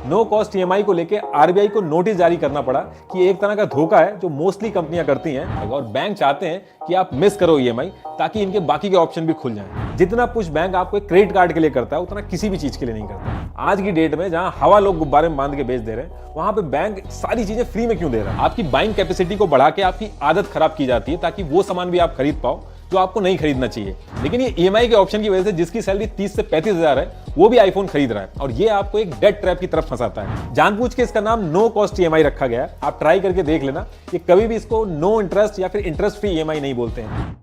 No cost EMI को लेके RBI को नोटिस जारी करना पड़ा कि एक तरह का धोखा है जो मोस्टली कंपनियां करती हैं और बैंक चाहते हैं कि आप मिस करो ईएमआई ताकि इनके बाकी के ऑप्शन भी खुल जाएं। जितना पुश बैंक आपको एक क्रेडिट कार्ड के लिए करता है उतना किसी भी चीज के लिए नहीं करता। आज की डेट में जहां हवा लोग गुब्बारे में बांध के बेच दे रहे हैं वहां पे बैंक सारी चीजें फ्री में क्यों दे रहा है? आपकी बाइंग कैपेसिटी को बढ़ा के आपकी आदत खराब की जाती है ताकि वो सामान भी आप खरीद पाओ जो आपको नहीं खरीदना चाहिए। लेकिन ये ईएमआई के ऑप्शन की वजह से जिसकी सैलरी 30 से 35 हजार है वो भी आईफोन खरीद रहा है और ये आपको एक डेट ट्रैप की तरफ फंसाता है। जानबूझ के इसका नाम नो कॉस्ट ईएमआई रखा गया है। आप ट्राई करके देख लेना, ये कभी भी इसको नो इंटरेस्ट या फिर इंटरेस्ट फ्री ईएमआई नहीं बोलते हैं।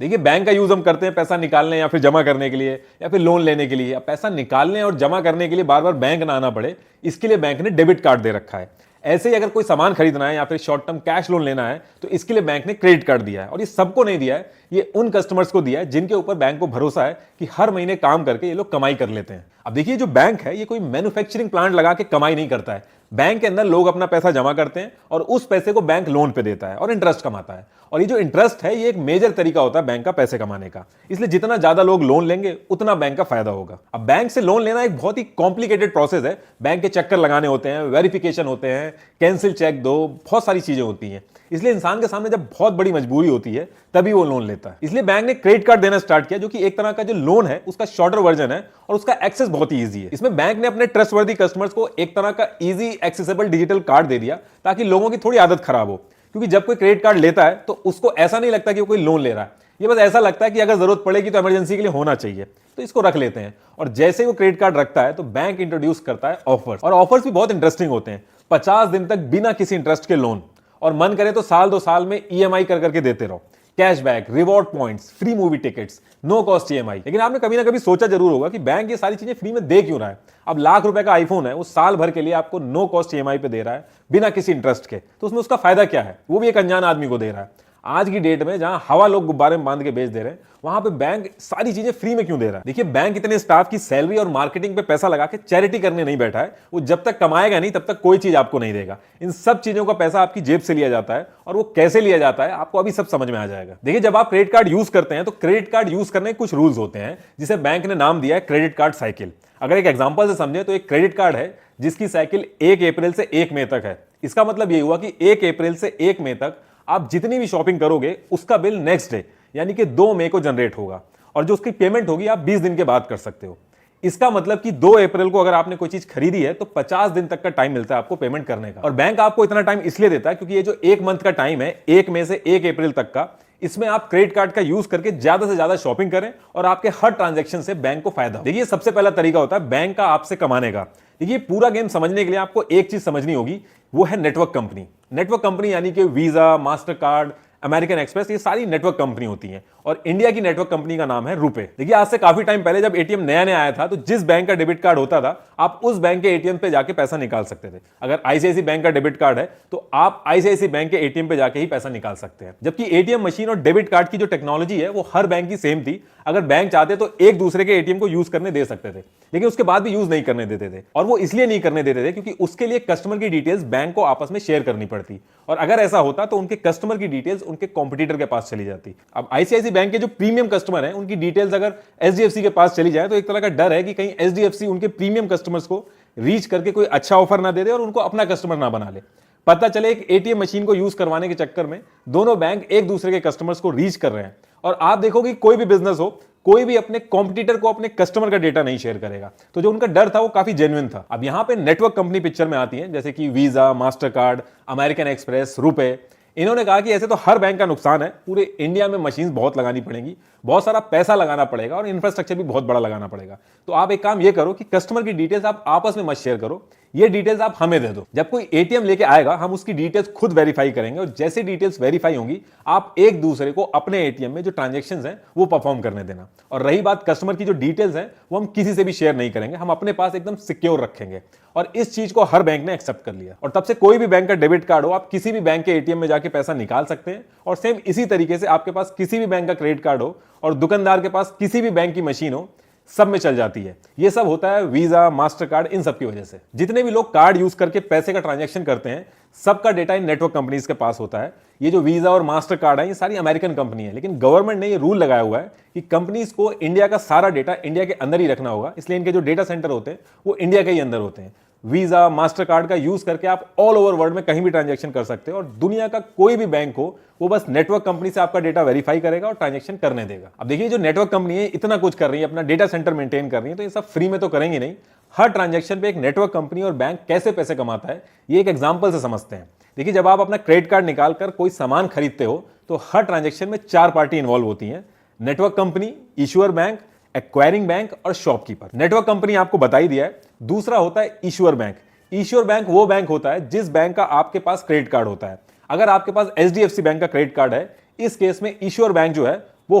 देखिए, बैंक का यूज हम करते हैं पैसा निकालने या फिर जमा करने के लिए या फिर लोन लेने के लिए। अब पैसा निकालने और जमा करने के लिए बार बार बैंक ना आना पड़े इसके लिए बैंक ने डेबिट कार्ड दे रखा है। ऐसे ही अगर कोई सामान खरीदना है या फिर शॉर्ट टर्म कैश लोन लेना है तो इसके लिए बैंक ने क्रेडिट कार्ड दिया है। और ये सबको नहीं दिया है, ये उन कस्टमर्स को दिया है जिनके ऊपर बैंक को भरोसा है कि हर महीने काम करके ये लोग कमाई कर लेते हैं। अब देखिए, जो बैंक है ये कोई मैन्युफैक्चरिंग प्लांट लगा के कमाई नहीं करता है। बैंक के अंदर लोग अपना पैसा जमा करते हैं और उस पैसे को बैंक लोन पे देता है और इंटरेस्ट कमाता है। और ये जो इंटरेस्ट है ये एक मेजर तरीका होता है बैंक का पैसे कमाने का। इसलिए जितना ज्यादा लोग लोन लेंगे उतना बैंक का फायदा होगा। अब बैंक से लोन लेना एक बहुत ही कॉम्प्लिकेटेड प्रोसेस है। बैंक के चक्कर लगाने होते हैं, वेरिफिकेशन होते हैं, कैंसिल चेक दो, बहुत सारी चीजें होती हैं। इसलिए इंसान के सामने जब बहुत बड़ी मजबूरी होती है तभी वो लोन लेता है। इसलिए बैंक ने क्रेडिट कार्ड देना स्टार्ट किया जो कि एक तरह का जो लोन है उसका शॉर्टर वर्जन है और उसका एक्सेस बहुत ही ईजी है। इसमें बैंक ने अपने ट्रस्टवर्दी कस्टमर्स को एक तरह का ईजी एक्सेसिबल डिजिटल कार्ड दे दिया ताकि लोगों की थोड़ी आदत खराब हो। क्योंकि जब कोई क्रेडिट कार्ड लेता है तो उसको ऐसा नहीं लगता कि वो कोई लोन ले रहा है, ये बस ऐसा लगता है कि अगर जरूरत पड़ेगी तो इमरजेंसी के लिए होना चाहिए, तो इसको रख लेते हैं। और जैसे ही वो क्रेडिट कार्ड रखता है तो बैंक इंट्रोड्यूस करता है ऑफर्स, और ऑफर्स भी बहुत इंटरेस्टिंग होते हैं। 50 दिन तक बिना किसी इंटरेस्ट के लोन, और मन करे तो साल 2 साल में ईएमआई कर करके देते रहो। Cashback, reward points, free movie tickets, no cost EMI. लेकिन आपने कभी ना कभी सोचा जरूर होगा कि बैंक ये सारी चीजें फ्री में दे क्यों रहा है? अब लाख रुपए का आईफोन है, वो साल भर के लिए आपको नो कॉस्ट ईएमआई पे दे रहा है बिना किसी इंटरेस्ट के, तो उसमें उसका फायदा क्या है? वो भी एक अनजान आदमी को दे रहा है। आज की डेट में जहां हवा लोग गुब्बारे में बांध के बेच दे रहे हैं वहां पे बैंक सारी चीजें फ्री में क्यों दे रहा है? देखिए, बैंक इतने स्टाफ की सैलरी और मार्केटिंग पे पैसा लगा के चैरिटी करने नहीं बैठा है। वो जब तक कमाएगा नहीं तब तक कोई चीज आपको नहीं देगा। इन सब चीजों का पैसा आपकी जेब से लिया जाता है और वो कैसे लिया जाता है आपको अभी सब समझ में आ जाएगा। देखिए, जब आप क्रेडिट कार्ड यूज करते हैं तो क्रेडिट कार्ड यूज करने के कुछ रूल्स होते हैं जिसे बैंक ने नाम दिया है क्रेडिट कार्ड साइकिल। अगर एक एग्जांपल से समझे तो एक क्रेडिट कार्ड है जिसकी साइकिल 1 अप्रैल से 1 मई तक है। इसका मतलब ये हुआ कि 1 अप्रैल से 1 मई तक आप जितनी भी शॉपिंग करोगे उसका बिल नेक्स्ट डे यानी कि 2 मई को जनरेट होगा, और जो उसकी पेमेंट होगी आप 20 दिन के बाद कर सकते हो। इसका मतलब कि 2 अप्रैल को अगर आपने कोई चीज खरीदी है तो 50 दिन तक का टाइम मिलता है आपको पेमेंट करने का। और बैंक आपको इतना टाइम इसलिए देता है क्योंकि ये जो 1 मंथ का टाइम है 1 मई से 1 अप्रैल तक का, इसमें आप क्रेडिट कार्ड का यूज करके ज्यादा से ज्यादा शॉपिंग करें और आपके हर ट्रांजैक्शन से बैंक को फायदा हो। देखिए, सबसे पहला तरीका होता है बैंक का आपसे कमाने का। देखिए, पूरा गेम समझने के लिए आपको एक चीज समझनी होगी, वो है नेटवर्क कंपनी। नेटवर्क कंपनी यानी कि visa, master card, American express, ये सारी नेटवर्क कंपनी होती हैं। और इंडिया की नेटवर्क कंपनी का नाम है रुपे। देखिए, आज से काफी टाइम पहले जब एटीएम नया नया आया था तो जिस बैंक का डेबिट कार्ड होता था आप उस बैंक के एटीएम पे जाके पैसा निकाल सकते थे। अगर आईसीआईसी बैंक का डेबिट कार्ड है तो आप आईसीआईसी बैंक के एटीएम पे जाके ही पैसा निकाल सकते हैं। जबकि एटीएम मशीन और डेबिट कार्ड की जो टेक्नोलॉजी है वो हर बैंक की सेम थी। अगर बैंक चाहते तो एक दूसरे के एटीएम को यूज करने दे सकते थे, लेकिन उसके बाद भी यूज नहीं करने देते थे। और वो इसलिए नहीं करने देते थे क्योंकि उसके लिए कस्टमर की डिटेल्स बैंक को आपस में शेयर करनी पड़ती, और अगर ऐसा होता तो उनके कस्टमर की डिटेल्स उनके कॉम्पिटिटर के पास चली जाती। अब आईसीआईसी बैंक के जो प्रीमियम कस्टमर हैं उनकी डिटेल्स अगर एचडीएफसी के पास चली जाए तो एक तरह का डर है कि कहीं एचडीएफसी उनके प्रीमियम कस्टमर्स को रीच करके कोई अच्छा ऑफर ना दे दे और उनको अपना कस्टमर ना बना ले। पता चले एक एटीएम मशीन को यूज करवाने के चक्कर में दोनों बैंक एक दूसरे के कस्टमर्स को रीच कर रहे हैं। और आप देखोगे कोई भी बिजनेस हो, कोई भी अपने कॉम्पिटिटर को अपने कस्टमर का डेटा नहीं शेयर करेगा। तो जो उनका डर था वो काफी जेन्युइन था। अब यहां पे नेटवर्क कंपनी पिक्चर में आती है, जैसे कि visa, master card, American express, RuPay. इन्होंने कहा कि ऐसे तो हर बैंक का नुकसान है, पूरे इंडिया में मशीन्स बहुत लगानी पड़ेंगी, बहुत सारा पैसा लगाना पड़ेगा और इंफ्रास्ट्रक्चर भी बहुत बड़ा लगाना पड़ेगा। तो आप एक काम ये करो कि कस्टमर की डिटेल्स आप आपस में मत शेयर करो, ये डिटेल्स आप हमें दे दो। जब कोई एटीएम लेके आएगा हम उसकी डिटेल्स खुद वेरीफाई करेंगे, और जैसे डिटेल्स वेरीफाई होंगी आप एक दूसरे को अपने एटीएम में जो ट्रांजैक्शंस हैं वो परफॉर्म करने देना। और रही बात कस्टमर की जो डिटेल्स हैं वो हम किसी से भी शेयर नहीं करेंगे, हम अपने पास एकदम सिक्योर रखेंगे। और इस चीज को हर बैंक ने एक्सेप्ट कर लिया। और तब से कोई भी बैंक का डेबिट कार्ड हो, आप किसी भी बैंक के एटीएम में जाके पैसा निकाल सकते हैं। और सेम इसी तरीके से आपके पास किसी भी बैंक का क्रेडिट कार्ड हो और दुकानदार के पास किसी भी बैंक की मशीन हो, सब में चल जाती है। ये सब होता है वीजा, मास्टर कार्ड, इन सब की वजह से। जितने भी लोग कार्ड यूज करके पैसे का ट्रांजैक्शन करते हैं, सबका डेटा इन नेटवर्क कंपनीज के पास होता है। ये जो वीजा और मास्टर कार्ड है, ये सारी अमेरिकन कंपनी है, लेकिन गवर्नमेंट ने ये रूल लगाया हुआ है कि कंपनीज को इंडिया का सारा डेटा इंडिया के अंदर ही रखना होगा। इसलिए इनके जो डेटा सेंटर होते हैं वो इंडिया के ही अंदर होते हैं। वीजा, मास्टर कार्ड का यूज करके आप ऑल ओवर वर्ल्ड में कहीं भी ट्रांजैक्शन कर सकते हो, और दुनिया का कोई भी बैंक हो वो बस नेटवर्क कंपनी से आपका डेटा वेरीफाई करेगा और ट्रांजैक्शन करने देगा। अब देखिए, जो नेटवर्क कंपनी है इतना कुछ कर रही है, अपना डेटा सेंटर मेंटेन कर रही है, तो ये सब फ्री में तो करेंगे नहीं। हर ट्रांजैक्शन पे एक नेटवर्क कंपनी और बैंक कैसे पैसे कमाता है, ये एक एग्जांपल से समझते हैं। देखिए, जब आप अपना क्रेडिट कार्ड निकालकर कोई सामान खरीदते हो तो हर ट्रांजैक्शन में 4 पार्टी इन्वॉल्व होती हैं: network company, issuer bank, acquiring bank और शॉपकीपर। नेटवर्क कंपनी आपको बता ही दिया है। दूसरा होता है इशुअर बैंक। इशुअर बैंक वो बैंक होता है जिस बैंक का आपके पास क्रेडिट कार्ड होता है। अगर आपके पास एचडीएफसी बैंक का क्रेडिट कार्ड है, इस केस में इशुअर बैंक जो है वो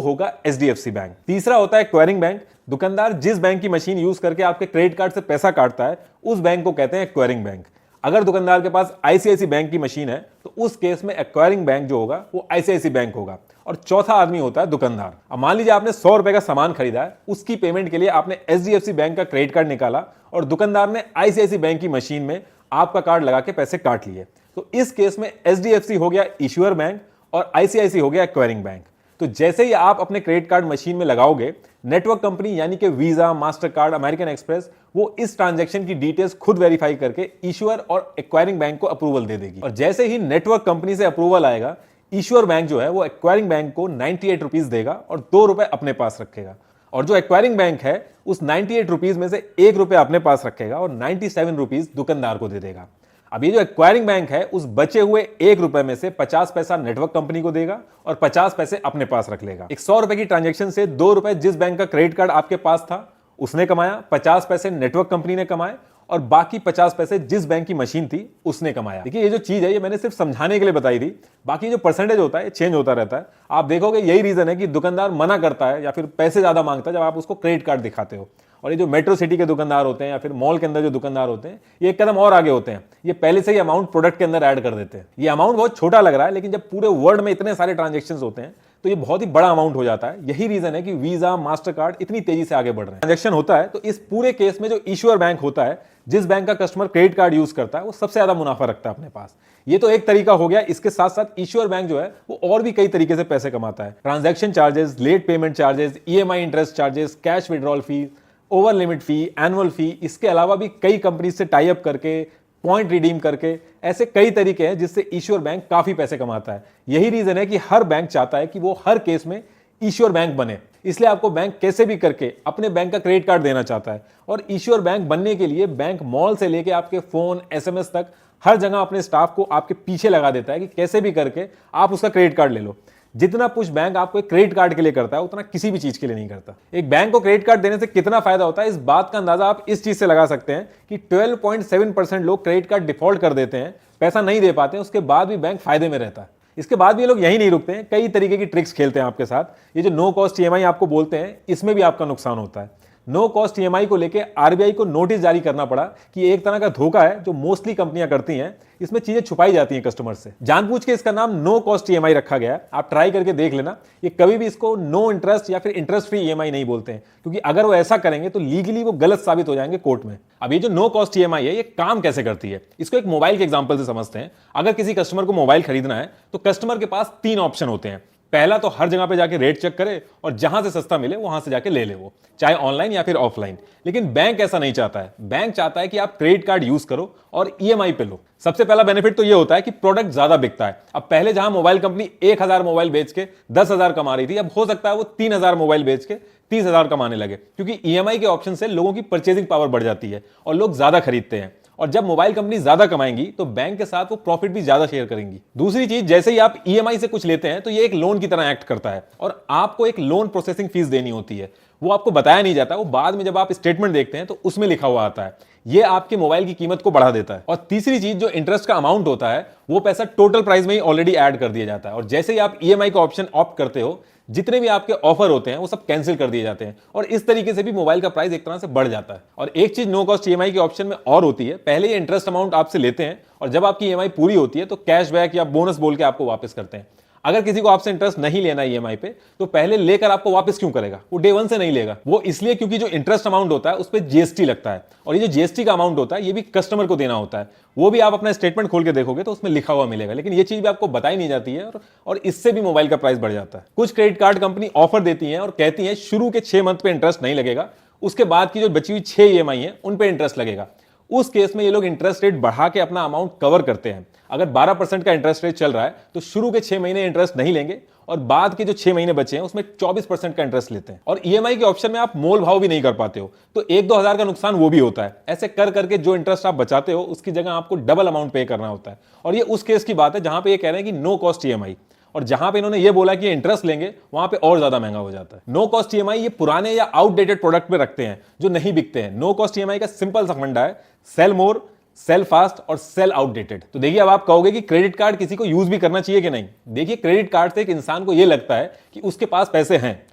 होगा एचडीएफसी बैंक। तीसरा होता है एक्वायरिंग बैंक। दुकानदार जिस बैंक की मशीन यूज करके आपके क्रेडिट कार्ड से पैसा काटता है, उस बैंक को कहते हैं एक्वायरिंग बैंक। अगर दुकानदार के पास आईसीआईसी बैंक की मशीन है, तो उस केस में एक्वायरिंग बैंक जो होगा वो आईसीआईसी बैंक होगा। और चौथा आदमी होता है दुकानदार। अब मान लीजिए आपने 100 रुपए का सामान खरीदा है, उसकी पेमेंट के लिए आपने एचडीएफसी बैंक का क्रेडिट कार्ड निकाला और दुकानदार ने आईसीआईसी बैंक की मशीन में आपका कार्ड लगा के पैसे काट लिए। तो इस केस में एचडीएफसी हो गया इशुअर बैंक और आईसीआईसी हो गया एक्वायरिंग बैंक। तो जैसे ही आप अपने क्रेडिट कार्ड मशीन में लगाओगे, नेटवर्क कंपनी यानी कि visa, master card, American express, वो इस ट्रांजैक्शन की डिटेल्स खुद वेरीफाई करके इशुअर और एक्वायरिंग बैंक को अप्रूवल दे देगी। और जैसे ही नेटवर्क कंपनी से अप्रूवल आएगा, इशुअर बैंक जो है वो एक्वायरिंग बैंक को 98 रुपीज देगा और 2 रुपए अपने पास रखेगा। और जो एक्वायरिंग बैंक है उस 98 रुपीज में से 1 रुपया अपने पास रखेगा और 97 रुपीज दुकानदार को दे देगा। अब ये जो एक्वायरिंग बैंक है, उस बचे हुए 1 रुपए में से 50 पैसा नेटवर्क कंपनी को देगा और 50 पैसे अपने पास रख लेगा। एक 100 रुपए की ट्रांजैक्शन से 2 रुपए जिस बैंक का क्रेडिट कार्ड आपके पास था उसने कमाया, 50 पैसे नेटवर्क कंपनी ने कमाए और बाकी 50 पैसे जिस बैंक की मशीन थी उसने कमाया। देखिए, ये जो चीज है ये मैंने सिर्फ समझाने के लिए बताई थी। बाकी जो परसेंटेज होता है ये चेंज होता रहता है। आप देखोगे यही रीजन है कि दुकानदार मना करता है या फिर पैसे ज्यादा मांगता है जब आप उसको क्रेडिट कार्ड दिखाते हो। और ये जो मेट्रो सिटी के दुकानदार होते हैं या फिर मॉल के अंदर जो दुकानदार होते हैं, ये एक कदम और आगे होते हैं। ये पहले से ही अमाउंट प्रोडक्ट के अंदर ऐड कर देते हैं। ये अमाउंट बहुत छोटा लग रहा है, लेकिन जब पूरे वर्ल्ड में इतने सारे ट्रांजेक्शन्स होते हैं तो ये बहुत ही बड़ा अमाउंट हो जाता है। यही रीजन है कि वीजा, मास्टर कार्ड इतनी तेजी से आगे बढ़ रहे हैं। ट्रांजेक्शन होता है तो इस पूरे केस में जो इशुअर बैंक होता है, जिस बैंक का कस्टमर क्रेडिट कार्ड यूज करता है, वो सबसे ज्यादा मुनाफा रखता है अपने पास। ये तो एक तरीका हो गया। इसके साथ साथ इशुअर बैंक जो है वो और भी कई तरीके से पैसे कमाता है। Transaction charges, late payment charges, EMI interest charges, cash withdrawal fee, over limit fee, annual fee, इसके अलावा भी कई कंपनी से टाई अप करके, पॉइंट रिडीम करके, ऐसे कई तरीके हैं जिससे इशुअर बैंक काफी पैसे कमाता है। यही रीजन है कि हर बैंक चाहता है कि वो हर केस में इशुअर बैंक बने। इसलिए आपको बैंक कैसे भी करके अपने बैंक का क्रेडिट कार्ड देना चाहता है। और इशुअर बैंक बनने के लिए बैंक मॉल से लेके आपके फोन, एसएमएस तक हर जगह अपने स्टाफ को आपके पीछे लगा देता है कि कैसे भी करके आप उसका क्रेडिट कार्ड ले लो। जितना पुश बैंक आपको एक क्रेडिट कार्ड के लिए करता है, उतना किसी भी चीज के लिए नहीं करता। एक बैंक को क्रेडिट कार्ड देने से कितना फायदा होता है, इस बात का अंदाजा आप इस चीज से लगा सकते हैं कि 12.7% लोग क्रेडिट कार्ड डिफॉल्ट कर देते हैं, पैसा नहीं दे पाते हैं, उसके बाद भी बैंक फायदे में रहता है। इसके बाद भी ये लोग यही नहीं रुकते हैं, कई तरीके की ट्रिक्स खेलते हैं आपके साथ। ये जो नो कॉस्ट ईएमआई आपको बोलते हैं, इसमें भी आपका नुकसान होता है। नो कॉस्ट ईएमआई को लेके आरबीआई को नोटिस जारी करना पड़ा कि एक तरह का धोखा है जो मोस्टली कंपनियां करती हैं। इसमें चीजें छुपाई जाती हैं कस्टमर से। जानबूझ के इसका नाम नो कॉस्ट ईएमआई रखा गया है। आप ट्राई करके देख लेना। ये कभी भी इसको नो इंटरेस्ट या फिर इंटरेस्ट फ्री ईएमआई नहीं बोलते हैं, क्योंकि अगर वो ऐसा करेंगे तो लीगली वो गलत साबित हो जाएंगे कोर्ट में। अब ये जो नो कॉस्ट ईएमआई है, ये काम कैसे करती है, इसको एक मोबाइल के एग्जांपल से समझते हैं। अगर किसी कस्टमर को मोबाइल खरीदना है तो कस्टमर के पास 3 ऑप्शन होते हैं। पहला तो हर जगह पे जाके रेट चेक करे और जहां से सस्ता मिले वहां से जाके ले ले, वो चाहे ऑनलाइन या फिर ऑफलाइन। लेकिन बैंक ऐसा नहीं चाहता है। बैंक चाहता है कि आप क्रेडिट कार्ड यूज करो और ईएमआई पे लो। सबसे पहला बेनिफिट तो ये होता है कि प्रोडक्ट ज्यादा बिकता है। अब पहले जहां मोबाइल कंपनी 1000 मोबाइल बेच के 10,000 कमा रही थी, अब हो सकता है वो 3000 मोबाइल बेच के 30,000 कमाने लगे, क्योंकि ईएमआई के ऑप्शन से लोगों की परचेजिंग पावर बढ़ जाती है और लोग ज्यादा खरीदते हैं। और जब मोबाइल कंपनी ज्यादा कमाएंगी तो बैंक के साथ वो प्रॉफिट भी ज्यादा शेयर करेंगी। दूसरी चीज, जैसे ही आप ईएमआई से कुछ लेते हैं तो ये एक लोन की तरह एक्ट करता है और आपको एक लोन प्रोसेसिंग फीस देनी होती है। वो आपको बताया नहीं जाता, वो बाद में जब आप स्टेटमेंट देखते हैं तो उसमें लिखा हुआ आता है। ये आपके मोबाइल की कीमत को बढ़ा देता है। और तीसरी चीज, जो इंटरेस्ट का अमाउंट होता है वो पैसा टोटल प्राइस में ही ऑलरेडी ऐड कर दिया जाता है। और जैसे ही आप ईएमआई का ऑप्शन ऑप्ट करते हो, जितने भी आपके ऑफर होते हैं वो सब कैंसिल कर दिए जाते हैं और इस तरीके से भी मोबाइल का प्राइस एक तरह से बढ़ जाता है। और एक चीज नो कॉस्ट ईएमआई के ऑप्शन में और होती है, पहले ये इंटरेस्ट अमाउंट आपसे लेते हैं और जब आपकी ईएमआई पूरी होती है तो कैशबैक या बोनस बोल के आपको वापस करते हैं। अगर किसी को आपसे इंटरेस्ट नहीं लेना ईएमआई पे, तो पहले लेकर आपको वापस क्यों करेगा? वो डे वन से नहीं लेगा। वो इसलिए क्योंकि जो इंटरेस्ट अमाउंट होता है उस पर जीएसटी लगता है, और ये जो जीएसटी का अमाउंट होता है ये भी कस्टमर को देना होता है। वो भी आप अपना स्टेटमेंट खोल के देखोगे तो उसमें लिखा हुआ मिलेगा, लेकिन ये चीज भी आपको बताई नहीं जाती है, और इससे भी मोबाइल का प्राइस बढ़ जाता है। कुछ क्रेडिट कार्ड कंपनी ऑफर देती है और कहती है शुरू के 6 मंथ पे इंटरेस्ट नहीं लगेगा, उसके बाद की जो बची हुई 6 ईएमआई है उन पे इंटरेस्ट लगेगा। उस केस में ये लोग इंटरेस्ट रेट बढ़ा के अपना अमाउंट कवर करते हैं। अगर 12% का इंटरेस्ट रेट चल रहा है तो शुरू के 6 महीने इंटरेस्ट नहीं लेंगे, और बाद के जो 6 महीने बचे हैं उसमें 24% का इंटरेस्ट लेते हैं। और ईएमआई के ऑप्शन में आप मोल भाव भी नहीं कर पाते हो, तो 1-2 हजार का नुकसान वो भी होता है। ऐसे कर करके जो इंटरेस्ट आप बचाते हो उसकी जगह आपको डबल अमाउंट पे करना होता है। और ये उस केस की बात है जहां पे ये कह रहे हैं कि नो कॉस्ट ईएमआई, और जहां पे इन्होंने ये बोला कि इंटरेस्ट लेंगे वहां पे और ज्यादा महंगा हो जाता है। नो कॉस्ट ईएमआई ये पुराने या आउटडेटेड प्रोडक्ट पे रखते हैं जो नहीं बिकते हैं। नो कॉस्ट ईएमआई का सिंपल सा फंडा है, सेल मोर, सेल फास्ट और सेल आउटडेटेड। तो देखिए, अब आप कहोगे कि क्रेडिट कार्ड किसी को यूज भी करना चाहिए कि नहीं। देखिए, क्रेडिट कार्ड से एक इंसान को यह लगता है कि उसके पास पैसे हैं,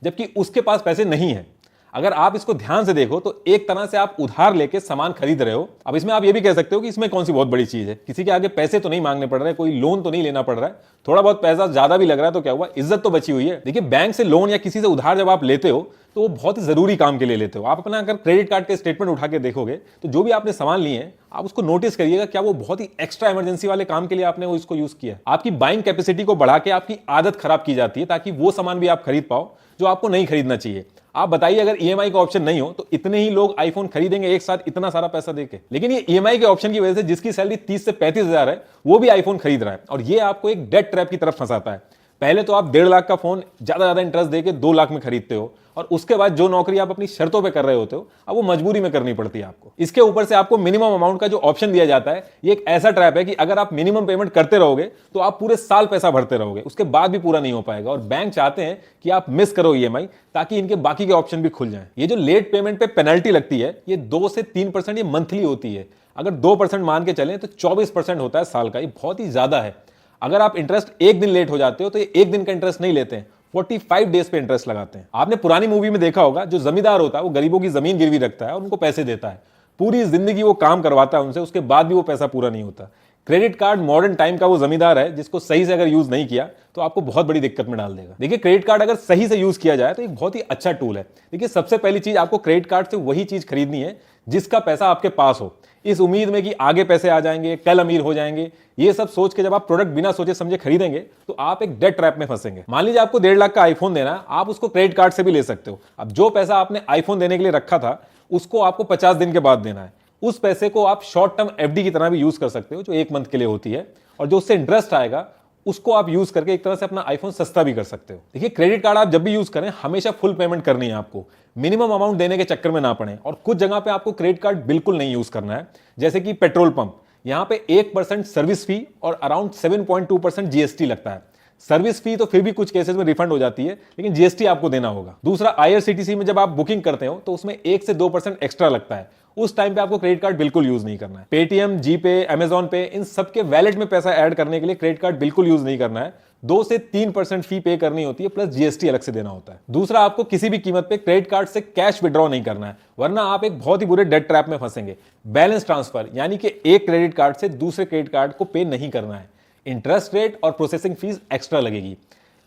जबकि उसके पास पैसे नहीं है। अगर आप इसको ध्यान से देखो तो एक तरह से आप उधार लेके सामान खरीद रहे हो। अब इसमें आप ये भी कह सकते हो कि इसमें कौन सी बहुत बड़ी चीज है, किसी के आगे पैसे तो नहीं मांगने पड़ रहे, कोई लोन तो नहीं लेना पड़ रहा है, थोड़ा बहुत पैसा ज्यादा भी लग रहा है तो क्या हुआ, इज्जत तो बची हुई है। देखिए, बैंक से लोन या किसी से उधार जब आप लेते हो तो वो बहुत ही जरूरी काम के लिए लेते हो। आप अपना अगर क्रेडिट कार्ड के स्टेटमेंट उठा के देखोगे तो जो भी आपने सामान लिए हैं आप उसको नोटिस करिएगा, क्या वो बहुत ही एक्स्ट्रा इमरजेंसी वाले काम के लिए आपने वो इसको यूज किया। आपकी बाइंग कैपेसिटी को बढ़ा के आपकी आदत खराब की जाती है ताकि वो सामान भी आप खरीद पाओ जो आपको नहीं खरीदना चाहिए। आप बताइए, अगर ईएमआई का ऑप्शन नहीं हो तो इतने ही लोग आईफोन खरीदेंगे एक साथ इतना सारा पैसा देके। लेकिन ये ईएमआई के ऑप्शन की वजह से जिसकी सैलरी 30 से 35 हजार है वो भी आईफोन खरीद रहा है, और ये आपको एक डेट ट्रैप की तरफ फंसाता है। पहले तो आप 1.5 लाख का फोन ज्यादा इंटरेस्ट देके 2 लाख में खरीदते हो, और उसके बाद जो नौकरी आप अपनी शर्तों पे कर रहे होते हो अब वो मजबूरी में करनी पड़ती है आपको। इसके ऊपर से आपको मिनिमम अमाउंट का जो ऑप्शन दिया जाता है ये एक ऐसा ट्रैप है कि अगर आप मिनिमम पेमेंट करते रहोगे तो आप पूरे साल पैसा भरते रहोगे, उसके बाद भी पूरा नहीं हो पाएगा। और बैंक चाहते हैं कि आप मिस करो ईएमआई ताकि इनके बाकी के ऑप्शन भी खुल जाएं। ये जो लेट पेमेंट पे पेनल्टी लगती है ये 2 से 3% ये मंथली होती है। अगर 2% मान के चलें तो 24% होता है साल का, ये बहुत ही ज्यादा है। अगर आप इंटरेस्ट एक दिन लेट हो जाते हो तो ये एक दिन का इंटरेस्ट नहीं लेते हैं, 45 डेज पे इंटरेस्ट लगाते हैं। आपने पुरानी मूवी में देखा होगा, जो जमींदार होता है वो गरीबों की जमीन गिरवी रखता है और उनको पैसे देता है, पूरी जिंदगी वो काम करवाता है उनसे, उसके बाद भी वो पैसा पूरा नहीं होता। क्रेडिट कार्ड मॉडर्न टाइम का वो जमींदार है जिसको सही से अगर यूज नहीं किया तो आपको बहुत बड़ी दिक्कत में डाल देगा। देखिए, क्रेडिट कार्ड अगर सही से यूज किया जाए तो एक बहुत ही अच्छा टूल है। देखिए, सबसे पहली चीज आपको क्रेडिट कार्ड से वही चीज खरीदनी है जिसका पैसा आपके पास हो, इस उम्मीद में कि आगे पैसे आ जाएंगे, कल अमीर हो जाएंगे। ये सब सोच के जब आप प्रोडक्ट बिना सोचे समझे खरीदेंगे तो आप एक डेट ट्रैप में फंसेंगे। मान लीजिए आपको 1.5 लाख का आईफोन देना है, आप उसको क्रेडिट कार्ड से भी ले सकते हो। अब जो पैसा आपने आईफोन देने के लिए रखा था उसको आपको 50 दिन के बाद देना है। उस पैसे को आप शॉर्ट टर्म एफडी की तरह भी यूज कर सकते हो जो 1 मंथ के लिए होती है, और जो उससे इंटरेस्ट आएगा उसको आप यूज करके एक तरह से अपना आईफोन सस्ता भी कर सकते हो। देखिए, क्रेडिट कार्ड आप जब भी यूज करें हमेशा फुल पेमेंट करनी है आपको, मिनिमम अमाउंट देने के चक्कर में ना पड़े। और कुछ जगह पे आपको क्रेडिट कार्ड बिल्कुल नहीं यूज करना है, जैसे कि पेट्रोल पंप, यहां पे 1% सर्विस फी और अराउंड 7.2% जीएसटी लगता है। सर्विस फी तो फिर भी कुछ केसेस में रिफंड हो जाती है, लेकिन जीएसटी आपको देना होगा। दूसरा, आईआरसीटीसी में जब आप बुकिंग करते हो तो उसमें 1 से 2% एक्स्ट्रा लगता है, उस टाइम पे आपको क्रेडिट कार्ड बिल्कुल यूज नहीं करना है। पेटीएम, जीपे, अमेजॉन पे, इन सबके वैलेट में पैसा ऐड करने के लिए क्रेडिट कार्ड बिल्कुल यूज नहीं करना है। 2 से 3% फी पे करनी होती है, प्लस जीएसटी अलग से देना होता है। दूसरा, आपको किसी भी कीमत पे क्रेडिट कार्ड से कैश विड्रॉ नहीं करना है, वरना आप एक बहुत ही बुरे डेट ट्रैप में फंसेंगे। बैलेंस ट्रांसफर, यानी कि एक क्रेडिट कार्ड से दूसरे क्रेडिट कार्ड को पे नहीं करना है। इंटरेस्ट रेट और प्रोसेसिंग फीस एक्स्ट्रा लगेगी।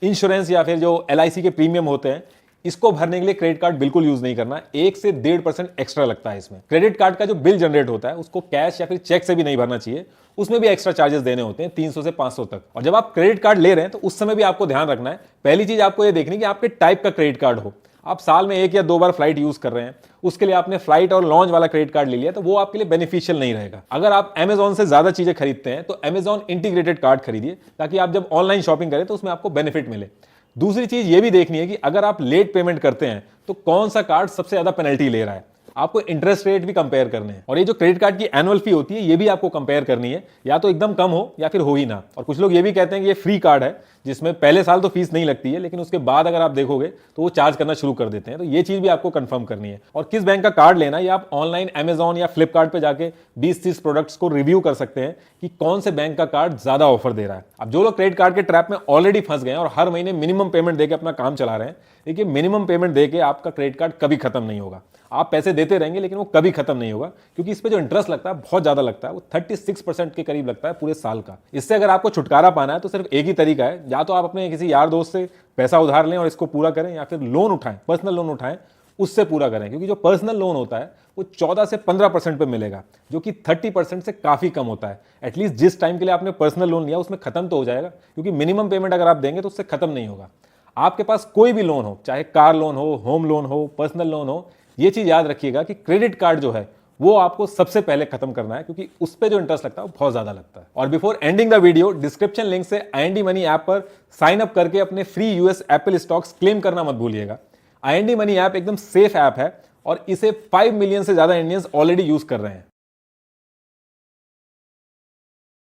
इंश्योरेंस या फिर जो एलआईसी के प्रीमियम होते हैं इसको भरने के लिए क्रेडिट कार्ड बिल्कुल यूज नहीं करना। 1 से 1.5% एक्स्ट्रा लगता है इसमें। क्रेडिट कार्ड का जो बिल जनरेट होता है उसको कैश या फिर चेक से भी नहीं भरना चाहिए, उसमें भी एक्स्ट्रा चार्जेस देने होते हैं 300 से 500 तक। और जब आप क्रेडिट कार्ड ले रहे हैं तो उस समय भी आपको ध्यान रखना है, पहली चीज आपको यह देखनी कि आपके टाइप का क्रेडिट कार्ड हो। आप साल में 1 या 2 बार फ्लाइट यूज कर रहे हैं, उसके लिए आपने फ्लाइट और लॉन्च वाला क्रेडिट कार्ड ले लिया तो वो आपके लिए बेनिफिशियल नहीं रहेगा। अगर आप अमेजॉन से ज्यादा चीजें खरीदते हैं तो अमेजॉन इंटीग्रेटेड कार्ड खरीदिए, ताकि आप जब ऑनलाइन शॉपिंग करें तो उसमें आपको बेनिफिट मिले। दूसरी चीज ये भी देखनी है कि अगर आप लेट पेमेंट करते हैं तो कौन सा कार्ड सबसे ज्यादा पेनल्टी ले रहा है। आपको इंटरेस्ट रेट भी कंपेयर करने हैं, और ये जो क्रेडिट कार्ड की एनुअल फी होती है ये भी आपको कंपेयर करनी है, या तो एकदम कम हो या फिर हो ही ना। और कुछ लोग ये भी कहते हैं कि ये फ्री कार्ड है जिसमें पहले साल तो फीस नहीं लगती है, लेकिन उसके बाद अगर आप देखोगे तो वो चार्ज करना शुरू कर देते हैं। तो ये चीज भी आपको कंफर्म करनी है। और किस बैंक का कार्ड लेना, ये आप ऑनलाइन अमेजॉन या फ्लिपकार्ट पे जाके 20-30 प्रोडक्ट्स को रिव्यू कर सकते हैं कि कौन से बैंक का कार्ड ज्यादा ऑफर दे रहा है। अब जो लोग क्रेडिट कार्ड के ट्रैप में ऑलरेडी फंस गए और हर महीने मिनिमम पेमेंट देके अपना काम चला रहे हैं, देखिए मिनिमम पेमेंट देके आपका क्रेडिट कार्ड कभी खत्म नहीं होगा। आप पैसे देते रहेंगे लेकिन वो कभी खत्म नहीं होगा, क्योंकि इस पे जो इंटरेस्ट लगता है बहुत ज्यादा लगता है, वो 36% के करीब लगता है पूरे साल का। इससे अगर आपको छुटकारा पाना है तो सिर्फ एक ही तरीका है, या तो आप अपने किसी यार दोस्त से पैसा उधार लें और इसको पूरा करें, या फिर लोन उठाएं, पर्सनल लोन उठाएं, उससे पूरा करें। क्योंकि जो पर्सनल लोन होता है वो 14 से 15% पे मिलेगा, जो कि 30% से काफी कम होता है। एटलीस्ट जिस टाइम के लिए आपने पर्सनल लोन लिया उसमें खत्म तो हो जाएगा, क्योंकि मिनिमम पेमेंट अगर आप देंगे तो उससे खत्म नहीं होगा। आपके पास कोई भी लोन हो, चाहे कार लोन हो, होम लोन हो, पर्सनल लोन हो, ये चीज याद रखिएगा कि क्रेडिट कार्ड जो है वो आपको सबसे पहले खत्म करना है, क्योंकि उस पे जो इंटरेस्ट लगता है वो बहुत ज्यादा लगता है। और before ending the video, description link से IND मनी ऐप पर साइन अप करके अपने free US Apple stocks claim करना मत भूलिएगा। IND मनी ऐप एकदम सेफ ऐप है और इसे 5 मिलियन से ज्यादा इंडियंस ऑलरेडी यूज कर रहे हैं।